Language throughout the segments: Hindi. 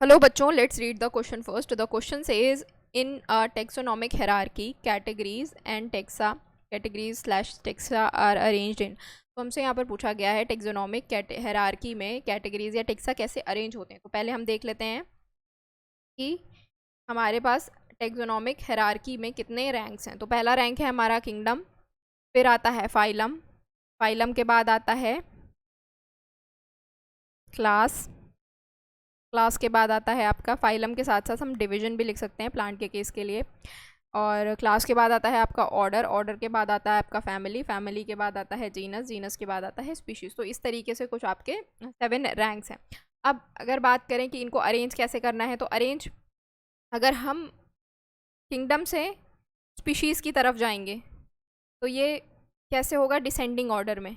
Hello बच्चों, let's read the question first. The question says in a taxonomic hierarchy, categories and categories/taxa are arranged in. तो हमसे यहाँ पर पूछा गया है टेक्सोनॉमिक हायरार्की में कैटेगरीज या टेक्सा कैसे अरेंज होते हैं। तो पहले हम देख लेते हैं कि हमारे पास टेक्सोनॉमिक हायरार्की में कितने रैंक्स हैं। तो पहला रैंक है हमारा किंगडम, फिर आता है फाइलम, फाइलम के बाद आता है क्लास, क्लास के बाद आता है आपका फाइलम के साथ साथ हम डिवीजन भी लिख सकते हैं प्लांट के केस के लिए, और क्लास के बाद आता है आपका ऑर्डर, ऑर्डर के बाद आता है आपका फैमिली, फैमिली के बाद आता है जीनस, जीनस के बाद आता है स्पीशीज़। तो इस तरीके से कुछ आपके 7 रैंक्स हैं। अब अगर बात करें कि इनको अरेंज कैसे करना है, तो अरेंज अगर हम किंगडम से स्पीशीज़ की तरफ जाएंगे तो ये कैसे होगा, डिसेंडिंग ऑर्डर में।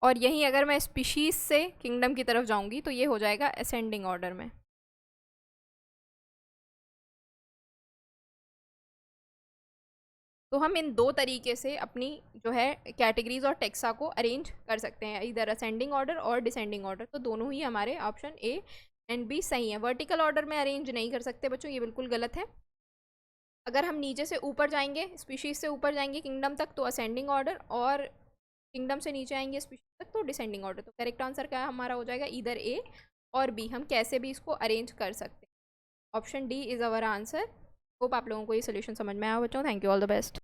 और यहीं अगर मैं स्पीशीज़ से किंगडम की तरफ जाऊंगी तो ये हो जाएगा असेंडिंग ऑर्डर में। तो हम इन दो तरीके से अपनी जो है कैटेगरीज और टेक्सा को अरेंज कर सकते हैं, इधर असेंडिंग ऑर्डर और डिसेंडिंग ऑर्डर। तो दोनों ही हमारे ऑप्शन ए एंड बी सही है। वर्टिकल ऑर्डर में अरेंज नहीं कर सकते बच्चों, ये बिल्कुल गलत है। अगर हम नीचे से ऊपर जाएंगे, स्पीशीज से ऊपर जाएंगे किंगडम तक, तो असेंडिंग ऑर्डर, और किंगडम से नीचे आएंगे स्पीशीज तक तो डिसेंडिंग ऑर्डर। तो करेक्ट आंसर क्या हमारा हो जाएगा, इधर ए और बी। हम कैसे भी इसको अरेंज कर सकते हैं। Option D is our answer. Hope आप लोगों को ये सोल्यूशन समझ में आया बच्चों। Thank you, all the best.